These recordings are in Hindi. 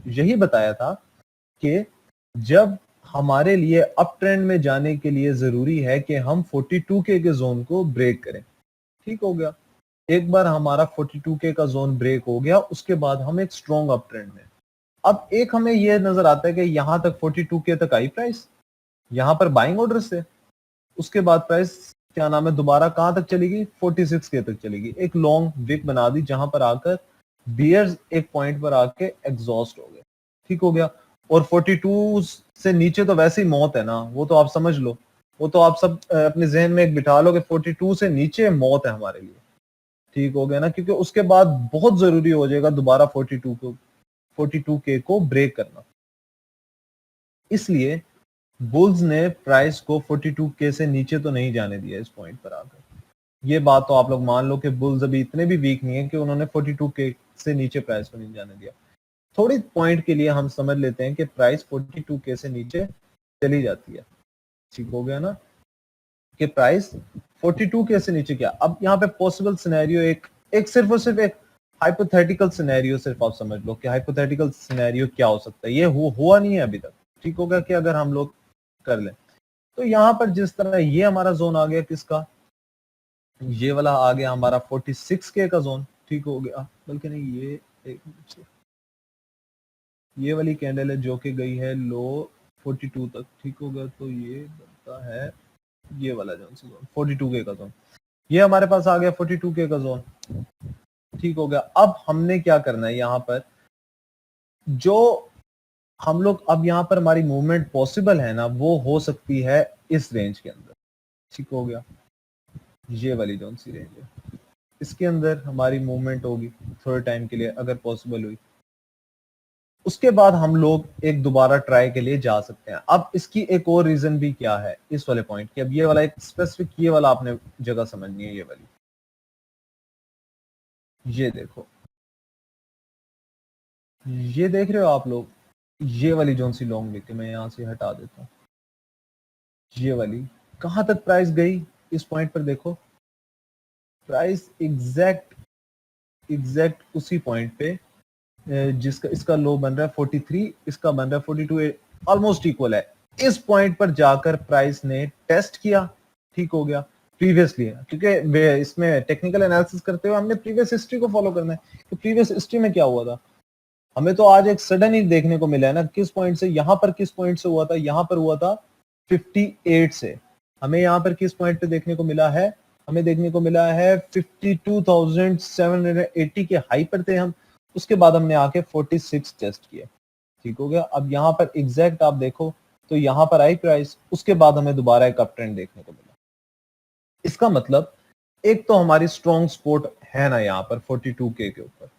यही बताया था कि जब हमारे लिए अप ट्रेंड में जाने के लिए जरूरी है कि हम 42K के जोन को ब्रेक करें। ठीक हो गया, एक बार हमारा 42K का जोन ब्रेक हो गया, उसके बाद हम एक स्ट्रॉन्ग अप ट्रेंड में। अब एक हमें यह नजर आता है कि यहां तक 42K तक आई प्राइस, यहां पर बाइंग ऑर्डर से, उसके बाद प्राइस क्या नाम है दोबारा कहां तक चली गई, 46K तक चली गई, एक लॉन्ग विक बना दी जहां पर आकर बियर्स एक पॉइंट पर आके एग्जॉस्ट हो गए। ठीक हो गया, और 42 से नीचे तो वैसे ही मौत है ना, वो तो आप समझ लो, वो तो आप सब अपने जहन में एक बिठा लो कि 42 से नीचे मौत है हमारे लिए। ठीक हो गया ना, क्योंकि उसके बाद बहुत जरूरी हो जाएगा दोबारा 42K को ब्रेक करना। इसलिए बुल्स ने प्राइस को 42K से नीचे तो नहीं जाने दिया इस पॉइंट पर आकर। ये बात तो आप लोग मान लो कि बुल्स अभी इतने भी वीक नहीं है कि उन्होंने 42K से नीचे प्राइस को नहीं जाने दिया। थोड़ी पॉइंट के लिए हम समझ लेते हैं कि प्राइस 42K से नीचे चली जाती है। ठीक हो गया ना, कि प्राइस 42K से नीचे क्या। अब यहाँ पे पॉसिबल सिनेरियो एक सिर्फ और सिर्फ एक हाइपोथेटिकल सिनेरियो सिर्फ आप समझ लो कि हाइपोथेटिकल सिनेरियो क्या हो सकता है, ये हुआ नहीं है अभी तक। ठीक होगा कि अगर हम लोग कर लें तो यहाँ पर जिस तरह ये हमारा जोन आ गया किसका, ये वाला आ गया हमारा 46K का जोन। ठीक हो गया, बल्कि नहीं ये एक ये वाली कैंडल है जो कि गई है लो 42 तक। ठीक हो गया, तो ये बनता है ये वाला जोन 42K का जोन, ये हमारे पास आ गया 42K का जोन। ठीक हो गया, अब हमने क्या करना है यहाँ पर, जो हम लोग अब यहाँ पर हमारी मूवमेंट पॉसिबल है ना, वो हो सकती है इस रेंज के अंदर। ठीक हो गया, ये वाली जोन सी रेंज है, इसके अंदर हमारी मूवमेंट होगी थोड़े टाइम के लिए अगर पॉसिबल हुई। उसके बाद हम लोग एक दोबारा ट्राई के लिए जा सकते हैं। अब इसकी एक और रीजन भी क्या है इस वाले पॉइंट की, अब ये वाला एक स्पेसिफिक ये वाला आपने जगह समझनी है, ये वाली, ये देखो, ये देख रहे हो आप लोग, ये वाली जोन सी लॉन्ग लेके मैं यहां से हटा देता हूं, ये वाली कहां तक प्राइस गई इस पॉइंट पर देखो, प्राइस एग्जैक्ट उसी पॉइंट पे जिसका इसका लो बन रहा है 43, इसका बन रहा है 42, ऑलमोस्ट इक्वल है। इस पॉइंट पर जाकर प्राइस ने टेस्ट किया। ठीक हो गया, प्रीवियसली, क्योंकि इसमें टेक्निकल एनालिसिस करते हुए हमने प्रीवियस हिस्ट्री को फॉलो करना है कि प्रीवियस हिस्ट्री में क्या हुआ था। हमें तो आज एक सडन ही देखने को मिला है ना, किस पॉइंट से यहां पर, किस पॉइंट से हुआ था, यहां पर हुआ था 58 से, हमें यहां पर किस पॉइंट पे देखने को मिला है, हमें देखने को मिला है 52,780 के हाई पर थे हम, उसके बाद हमने आके 46 टेस्ट किए। ठीक हो गया, अब यहाँ पर एग्जैक्ट आप देखो तो यहाँ पर आई प्राइस, उसके बाद हमें दोबारा एक अप ट्रेंड देखने को मिला। इसका मतलब एक तो हमारी स्ट्रॉन्ग सपोर्ट है ना यहाँ पर 42K के ऊपर।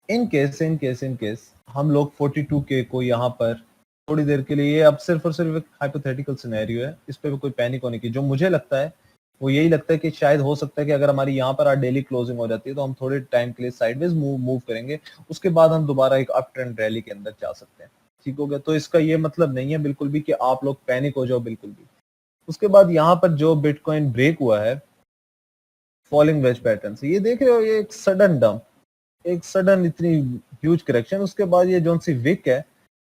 इन केस हम लोग 42K को यहाँ पर थोड़ी देर के लिए, अब सिर्फ और सिर्फ एक हाइपोथेटिकल सिनेरियो है, इस पे भी कोई पैनिक होने की, जो मुझे लगता है वो यही लगता है कि शायद हो सकता है कि अगर हमारी यहाँ पर डेली क्लोजिंग हो जाती है तो हम थोड़े टाइम के लिए साइडवेज मूव करेंगे, उसके बाद हम दोबारा एक अप ट्रेंड रैली के अंदर जा सकते हैं। ठीक हो गया, तो इसका ये मतलब नहीं है बिल्कुल भी कि आप लोग पैनिक हो जाओ बिल्कुल भी। उसके बाद यहाँ पर जो बिटकॉइन ब्रेक हुआ है फॉलिंग वेज पैटर्न से, ये देख रहे हो, ये एक सडन डंप, एक सडन इतनी ह्यूज करेक्शन, उसके बाद ये जोन सी विक है,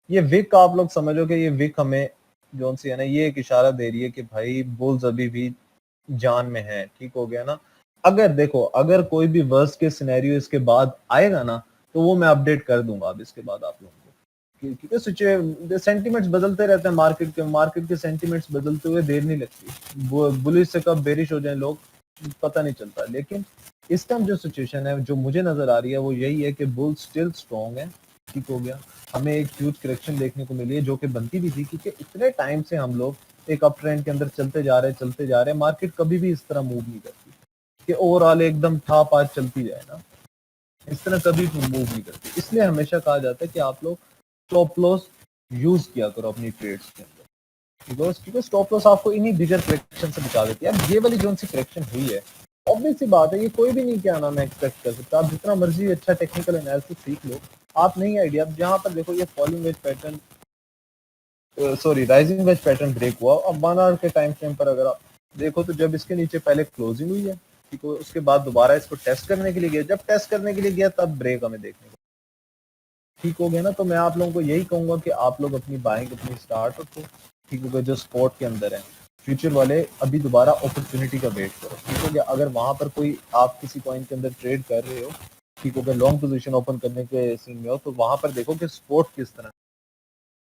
ये विक आप लोग समझो कि ये विक हमें जोन सी है ना, ये एक इशारा दे रही है कि भाई बुल्स अभी भी जान में है। ठीक हो गया ना, अगर देखो अगर कोई भी वर्स्ट के सिनेरियो इसके बाद आएगा ना तो वो मैं अपडेट कर दूंगा अब इसके बाद आप लोगों को, क्योंकि सेंटिमेंट्स बदलते रहते हैं, मार्केट के सेंटिमेंट्स बदलते हुए देर नहीं लगती, बुलिश से कब बेरिश हो जाए लोग पता नहीं चलता। लेकिन इस टाइम जो सिचुएशन है जो मुझे नजर आ रही है वो यही है कि बुल स्टिल स्ट्रॉन्ग है। ठीक हो गया, हमें एक ह्यूज करेक्शन देखने को मिली है जो कि बनती भी थी, क्योंकि इतने टाइम से हम लोग एक अप ट्रेंड के अंदर चलते जा रहे हैं, मार्केट कभी भी इस तरह मूव नहीं करती कि ओवरऑल एकदम ठाप आज चलती जाए ना, इस तरह कभी मूव नहीं करती। इसलिए हमेशा कहा जाता है कि आप लोग स्टॉप लॉस यूज किया करो अपनी ट्रेड्स के अंदर, क्योंकि स्टॉप लॉस आपको इन्हीं बिगर करेक्शन से बचा देती है। अब ये वाली जोन सी करेक्शन हुई है, ऑब्वियस सी बात है, ये कोई भी नहीं क्या नाम है एक्सपेक्ट कर सकता, आप जितना मर्जी अच्छा टेक्निकल एनालिसिस सीख लो, आप नहीं आइडिया। अब जहाँ पर देखो ये falling wedge pattern, sorry rising wedge pattern break हुआ, अब 1 आवर के टाइम फ्रेम पर अगर आप देखो तो जब इसके नीचे पहले क्लोजिंग हुई है, ठीक है, उसके बाद दोबारा इसको टेस्ट करने के लिए गया, जब टेस्ट करने के लिए गया तब ब्रेक हमें देखने को ठीक हो गया ना। तो मैं आप लोगों को यही कहूंगा कि आप लोग अपनी बाइंग अपनी स्टार्ट रखो, ठीक हो गया। जो स्पॉट के अंदर है फ्यूचर वाले, अभी दोबारा अपॉर्चुनिटी का वेट करो, ठीक हो गया। अगर वहां पर कोई आप किसी कॉइन के अंदर ट्रेड कर रहे हो, ठीक हो गया, लॉन्ग पोजीशन ओपन करने के सीन में हो, तो वहां पर देखो कि स्पोर्ट किस तरह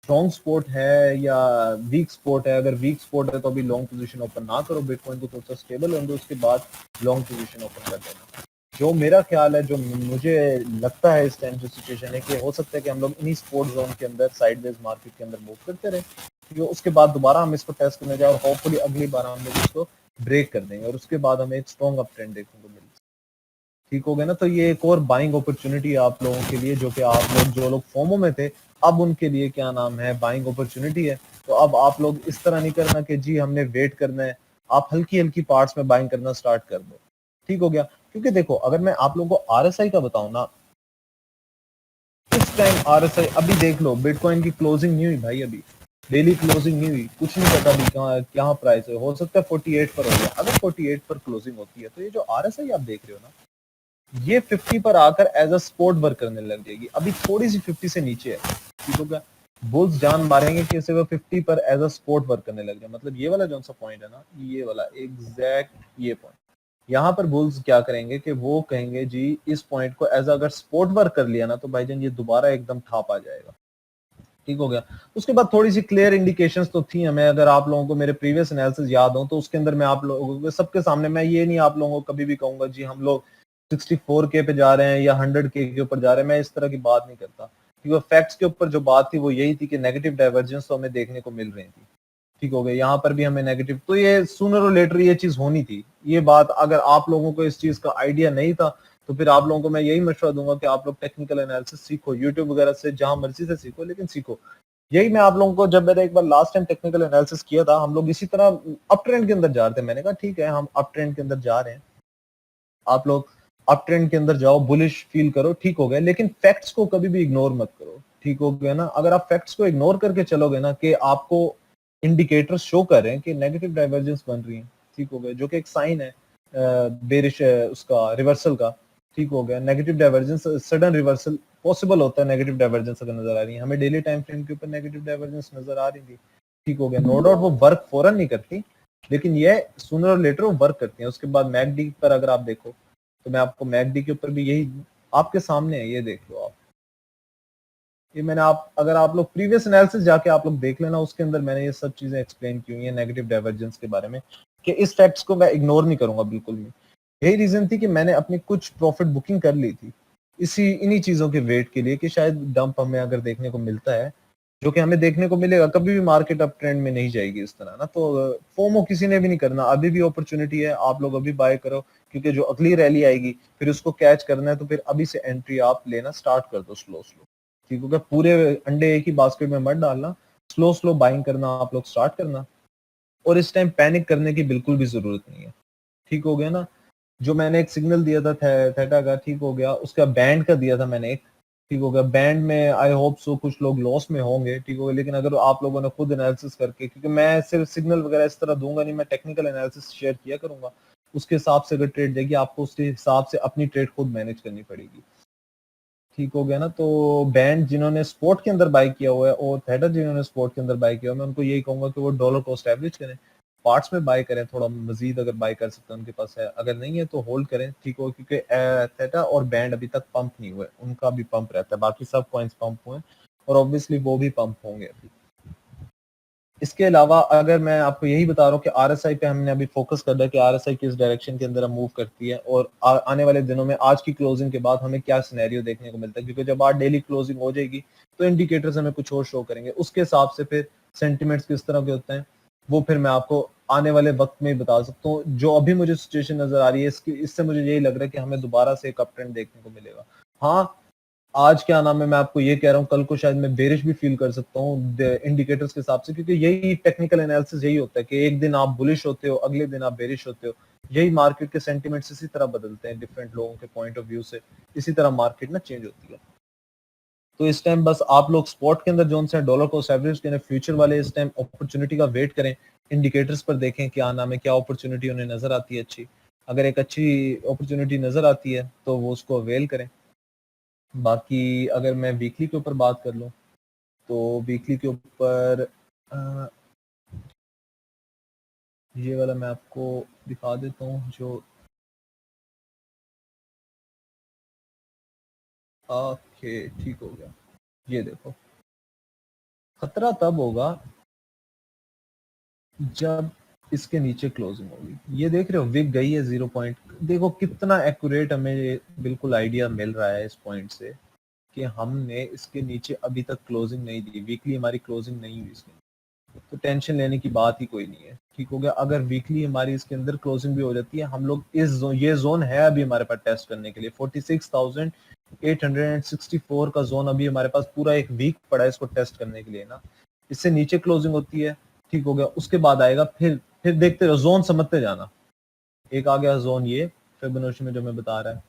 स्ट्रॉन्ग स्पोर्ट है या वीक स्पोर्ट है। अगर वीक स्पोर्ट है तो अभी लॉन्ग पोजीशन ओपन ना करो, बिटकॉइन को थोड़ा सा स्टेबल होने दो, उसके बाद लॉन्ग पोजीशन ओपन कर देना। जो मेरा ख्याल है, जो मुझे लगता है इस टाइम जो सिचुएशन है, कि हो सकता है कि हम लोग इन्हीं स्पोर्ट जोन के अंदर साइडवेज मार्केट के अंदर मूव करते रहे, ठीक है। उसके बाद दोबारा हम इसको टेस्ट करने जाए और होपफुली अगली बार हम लोग इसको ब्रेक कर देंगे और उसके बाद हमें एक स्ट्रॉन्ग अप ट्रेंड देखने को मिलेगा, ठीक हो गया ना। तो ये एक और बाइंग अपॉर्चुनिटी है आप लोगों के लिए, जो कि आप लोग जो लोग फोमो में थे, अब उनके लिए क्या नाम है बाइंग अपॉर्चुनिटी है। तो अब आप लोग इस तरह नहीं करना कि जी हमने वेट करना है, आप हल्की हल्की पार्ट्स में बाइंग करना स्टार्ट कर दो, ठीक हो गया। क्योंकि देखो, अगर मैं आप लोगों को आरएसआई का बताऊं ना, इस टाइम आरएसआई अभी देख लो, बिटकॉइन की क्लोजिंग नहीं हुई भाई, अभी डेली क्लोजिंग नहीं हुई, कुछ नहीं पता अभी कहाँ क्या प्राइस है। हो सकता है 48 पर हो गया। अगर 48 पर क्लोजिंग होती है तो ये जो आरएसआई आप देख रहे हो ना, ये 50 पर आकर एज अ स्पोर्ट वर्क करने लग जाएगी। अभी थोड़ी सी 50 से नीचे है, ठीक हो गया। बुल्स जान मारेंगे कि इसे वो 50 पर एज अ स्पोर्ट वर्क करने लग जाए। मतलब ये वाला जो सा पॉइंट है ना, ये वाला एग्जैक्ट ये पॉइंट, यहाँ पर बुल्स क्या करेंगे कि वो कहेंगे जी इस पॉइंट को एज अगर स्पोर्ट वर्क कर लिया ना, तो भाईजान ये दोबारा एकदम ठाप आ जाएगा, ठीक हो गया। उसके बाद थोड़ी सी क्लियर इंडिकेशंस तो थी हमें। अगर आप लोगों को मेरे प्रीवियस एनालिसिस याद हो तो उसके अंदर मैं आप लोगों को सबके सामने, मैं ये नहीं आप लोगों को कभी भी कहूंगा जी हम लोग 64K पे जा रहे हैं या 100K के ऊपर जा रहे हैं, मैं इस तरह की बात नहीं करता। क्योंकि फैक्ट्स के ऊपर जो बात थी वो यही थी कि नेगेटिव डाइवर्जेंस तो हमें देखने को मिल रही थी, ठीक हो गया। यहाँ पर भी हमें नेगेटिव, तो ये सूनर और लेटर ये चीज होनी थी। ये बात अगर आप लोगों को इस चीज का आइडिया नहीं था, तो फिर आप लोगों को मैं यही मशवरा दूंगा कि आप लोग टेक्निकल एनालिसिस सीखो, यूट्यूब वगैरह से जहां मर्जी से सीखो, लेकिन सीखो। यही मैं आप लोगों को, जब मैंने एक बार लास्ट टाइम टेक्निकल एनालिसिस किया था, हम लोग इसी तरह अप ट्रेंड के अंदर जा रहे थे। मैंने कहा ठीक है हम अप ट्रेंड के अंदर जा रहे हैं, आप लोग अप ट्रेंड के अंदर जाओ, बुलिश फील करो, ठीक हो गया, लेकिन फैक्ट्स को कभी भी इग्नोर मत करो, ठीक हो गया ना। अगर आप फैक्ट्स को इग्नोर करके चलोगे ना, कि आपको इंडिकेटर्स शो कर रहे हैं कि नेगेटिव डाइवर्जेंस बन रही है, ठीक हो गया, जो कि एक साइन है बेरिश उसका रिवर्सल का, ठीक हो गया। Negative divergence sudden reversal possible होता है, नेगेटिव डाइवर्जेंस अगर नजर आ रही है हमें डेली टाइम फ्रेम के ऊपर, नेगेटिव डाइवर्जेंस नजर आ रही थी, ठीक हो गया। नो डाउट वो वर्क फौरन नहीं करती, लेकिन ये सूनर और लेटर वो वर्क करती है। उसके बाद मैकडी पर अगर आप देखो, तो मैं आपको मैकडी के ऊपर भी यही आपके सामने है, ये देख लो आप। ये मैंने आप अगर आप लोग प्रीवियस एनालिसिस जाके आप लोग देख लेना, उसके अंदर मैंने ये सब चीजें एक्सप्लेन की हुई है नेगेटिव डाइवर्जेंस के बारे में, कि इस फैक्ट्स को मैं इग्नोर नहीं करूंगा बिल्कुल भी। यही रीजन थी कि मैंने अपनी कुछ प्रॉफिट बुकिंग कर ली थी इसी इन्हीं चीजों के वेट के लिए, कि शायद डंप हमें अगर देखने को मिलता है, जो कि हमें देखने को मिलेगा, कभी भी मार्केट अप ट्रेंड में नहीं जाएगी इस तरह ना। तो फोमो किसी ने भी नहीं करना, अभी भी अपॉर्चुनिटी है, आप लोग अभी बाय करो, क्योंकि जो अगली रैली आएगी फिर उसको कैच करना है, तो फिर अभी से एंट्री आप लेना स्टार्ट कर दो स्लो स्लो, ठीक होगा। पूरे अंडे एक ही बास्केट में मत डालना, स्लो स्लो बाइंग करना आप लोग स्टार्ट करना। और इस टाइम पैनिक करने की बिल्कुल भी जरूरत नहीं है, ठीक हो गया ना। जो मैंने एक सिग्नल दिया था थेटा का, ठीक हो गया, उसका बैंड का दिया था मैंने एक, ठीक हो गया। बैंड में आई होप सो कुछ लोग लॉस में होंगे, ठीक हो गया, लेकिन अगर आप लोगों ने खुद एनालिसिस करके, क्योंकि मैं सिर्फ सिग्नल वगैरह इस तरह दूंगा नहीं, मैं टेक्निकल एनालिसिस शेयर किया करूंगा, उसके हिसाब से अगर ट्रेड देगी आपको, उसके हिसाब से अपनी ट्रेड खुद मैनेज करनी पड़ेगी, ठीक हो गया ना। तो बैंड जिन्होंने स्पोर्ट के अंदर बाय किया हुआ है और थेटा जिन्होंने स्पोर्ट के अंदर बाय किया हुआ है, मैं उनको यही कहूंगा कि वो डॉलर कॉस्ट एवरेज करें, पार्ट्स में बाय करें, थोड़ा मजीद अगर बाय कर सकते हैं उनके पास है, अगर नहीं है तो होल्ड करें, ठीक हो। क्योंकि थेटा और बैंड अभी तक पंप नहीं हुए, उनका भी पंप रहता है, बाकी सब कॉइन्स पंप हुए और ऑब्वियसली वो भी पंप होंगे अभी। इसके अलावा अगर मैं आपको यही बता रहा हूँ कि आरएसआई पे हमने अभी फोकस कर रहा है कि आरएसआई किस डायरेक्शन के अंदर मूव करती है, और आने वाले दिनों में आज की क्लोजिंग के बाद हमें क्या सिनेरियो देखने को मिलता है, क्योंकि जब आज डेली क्लोजिंग हो जाएगी तो इंडिकेटर्स हमें कुछ और शो करेंगे, उसके हिसाब से फिर सेंटिमेंट्स किस तरह के होते हैं वो फिर मैं आपको आने वाले वक्त में ही बता सकता हूँ। जो अभी मुझे सिचुएशन नजर आ रही है इसकी, इससे मुझे यही लग रहा है कि हमें दोबारा से एक अप ट्रेंड देखने को मिलेगा। हाँ, आज क्या नाम है, मैं आपको ये कह रहा हूँ, कल को शायद मैं बेरिश भी फील कर सकता हूँ इंडिकेटर्स के हिसाब से, क्योंकि यही टेक्निकल एनालिसिस यही होता है कि एक दिन आप बुलिश होते हो, अगले दिन आप बेरिश होते हो। यही मार्केट के सेंटिमेंट्स इसी तरह बदलते हैं डिफरेंट लोगों के पॉइंट ऑफ व्यू से, इसी तरह मार्केट ना चेंज होती है। तो इस टाइम बस आप लोग स्पॉट के अंदर जोन से डॉलर कॉस्ट एवरेज के फ्यूचर वाले इस टाइम अपॉर्चुनिटी का वेट करें, इंडिकेटर्स पर देखें क्या नाम है, क्या अपॉर्चुनिटी उन्हें नजर आती है अच्छी। अगर एक अच्छी अपॉर्चुनिटी नजर आती है तो वो उसको अवेल करें। बाकी अगर मैं वीकली के ऊपर बात कर लूँ तो वीकली के ऊपर ये वाला मैं आपको दिखा देता हूँ जो ओके ठीक हो गया। ये देखो खतरा तब होगा जब इसके नीचे क्लोजिंग होगी। ये देख रहे हो विक गई है 0 पॉइंट। देखो कितना एक्यूरेट हमें ये बिल्कुल आइडिया मिल रहा है इस पॉइंट से कि हमने इसके नीचे अभी तक क्लोजिंग नहीं दी, वीकली हमारी क्लोजिंग नहीं हुई इसके, तो टेंशन लेने की बात ही कोई नहीं है। ठीक हो गया। अगर वीकली हमारी इसके अंदर क्लोजिंग भी हो जाती है, हम लोग इस ये जोन है अभी हमारे पास टेस्ट करने के लिए 46,864 का जोन अभी हमारे पास पूरा एक वीक पड़ा है इसको टेस्ट करने के लिए ना। इससे नीचे क्लोजिंग होती है, ठीक हो गया, उसके बाद आएगा फिर देखते रहो, जोन समझते जाना। एक आ गया जोन ये फिबोनाची में जो मैं बता रहा है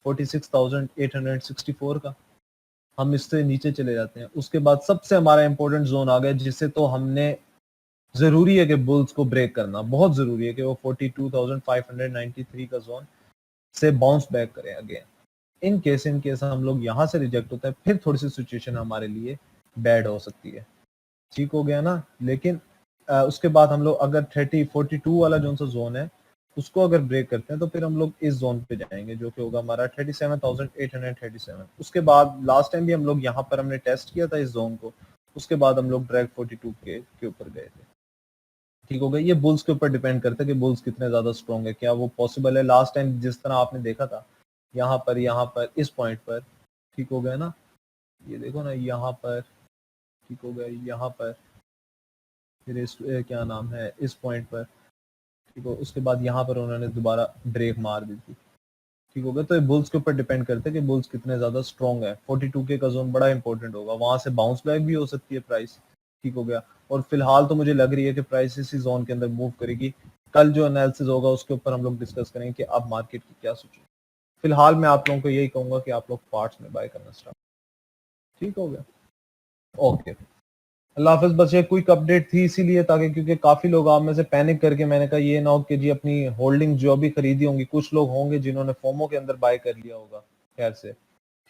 46,864 का, हम इससे नीचे चले जाते हैं। उसके बाद सबसे हमारा इंपॉर्टेंट जोन आ गया जिससे तो हमने जरूरी है कि बुल्स को ब्रेक करना बहुत जरूरी है कि वो 42,593 का जोन से बाउंस बैक करें अगेन। इन केस हम लोग यहाँ से रिजेक्ट होता है फिर थोड़ी सी सिचुएशन हमारे लिए बैड हो सकती है। ठीक हो गया ना। लेकिन उसके बाद हम लोग अगर 42 वाला जो सा जोन है उसको अगर ब्रेक करते हैं तो फिर हम लोग इस जोन पे जाएंगे जो कि होगा हमारा 37,837। उसके बाद लास्ट टाइम भी हम लोग यहाँ पर हमने टेस्ट किया था इस जोन को, उसके बाद हम लोग डायरेक्ट 42 के ऊपर गए थे। ठीक हो गया। ये बुल्स के ऊपर डिपेंड करता है कि बुल्स कितने ज्यादा स्ट्रॉन्ग है, क्या वो पॉसिबल है लास्ट टाइम जिस तरह आपने देखा था यहाँ पर इस पॉइंट पर। ठीक हो गया ना। ये देखो ना यहाँ पर ठीक हो गया, यहाँ पर फिर इस क्या नाम है इस पॉइंट पर। ठीक हो, उसके बाद यहाँ पर उन्होंने दोबारा ब्रेक मार दी थी। ठीक हो गया। तो ये बुल्स के ऊपर डिपेंड करता है कि बुल्स कितने ज्यादा स्ट्रॉन्ग है। 42K का जोन बड़ा इंपॉर्टेंट होगा, वहां से बाउंस बैक भी हो सकती है प्राइस। ठीक हो गया। और फिलहाल तो मुझे लग रही है कि प्राइस इसी जोन के अंदर मूव करेगी। कल जो एनालिसिस होगा उसके ऊपर हम लोग डिस्कस करेंगे कि अब मार्केट की क्या सिचुएशन। फिलहाल मैं आप लोगों को यही कहूंगा कि आप लोग पार्ट्स में बाय करना स्टार्ट। ठीक हो गया। ओके, अल्लाह हाफिज। बस ये क्विक अपडेट थी इसीलिए ताकि क्योंकि काफी लोग आप में से पैनिक करके मैंने कहा ये ना हो कि जी अपनी होल्डिंग जो अभी खरीदी होंगी, कुछ लोग होंगे जिन्होंने फोमो के अंदर बाय कर लिया होगा खैर से।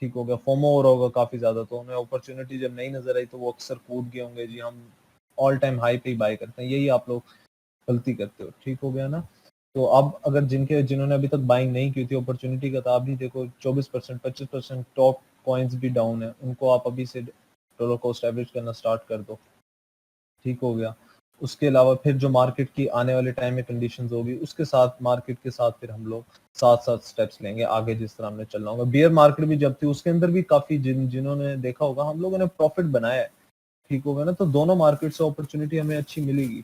ठीक हो गया, फोमो हो रहा होगा काफी ज्यादा, तो उन्हें अपॉर्चुनिटी जब नहीं नजर आई तो वो अक्सर कूद गए होंगे जी हम ऑल टाइम हाई पे ही बाय करते हैं। यही आप लोग गलती करते हो। ठीक हो गया ना। तो अब अगर जिन्होंने अभी तक बाइंग नहीं की थी अपॉर्चुनिटी का, तो आप भी देखो 24% 25% टॉप कॉइन्स भी डाउन है, उनको आप अभी से डॉलर कॉस्ट एवरेज करना स्टार्ट कर दो। ठीक हो गया। उसके अलावा फिर जो मार्केट की आने वाले टाइम में कंडीशंस होगी उसके साथ मार्केट के साथ फिर हम लोग साथ साथ स्टेप्स लेंगे आगे जिस तरह हमने चलना होगा। बियर मार्केट भी जब थी उसके अंदर भी काफी जिन्होंने देखा होगा हम लोगों ने प्रॉफिट बनाया है। ठीक होगा ना। तो दोनों मार्केट से अपॉर्चुनिटी हमें अच्छी मिलेगी।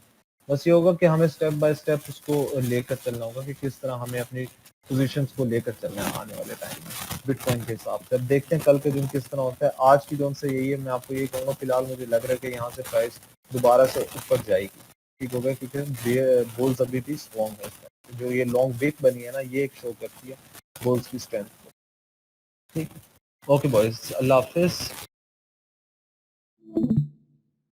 बस ये होगा कि हमें स्टेप बाय स्टेप उसको लेकर चलना होगा कि किस तरह हमें अपनी पोजीशंस को लेकर चलना है आने वाले टाइम में बिटकॉइन के हिसाब से। अब देखते हैं कल के दिन किस तरह होता है। आज की जोन से यही है, मैं आपको यही कहूँगा फिलहाल मुझे लग रहा है कि यहाँ से प्राइस दोबारा से ऊपर जाएगी। ठीक हो गया क्योंकि बुल्स अभी भी स्ट्रॉन्ग है। जो ये लॉन्ग वीक बनी है ना ये एक शो करती है बुल्स की स्ट्रेंथ। ठीक, ओके बॉयज, अल्लाह हाफिज।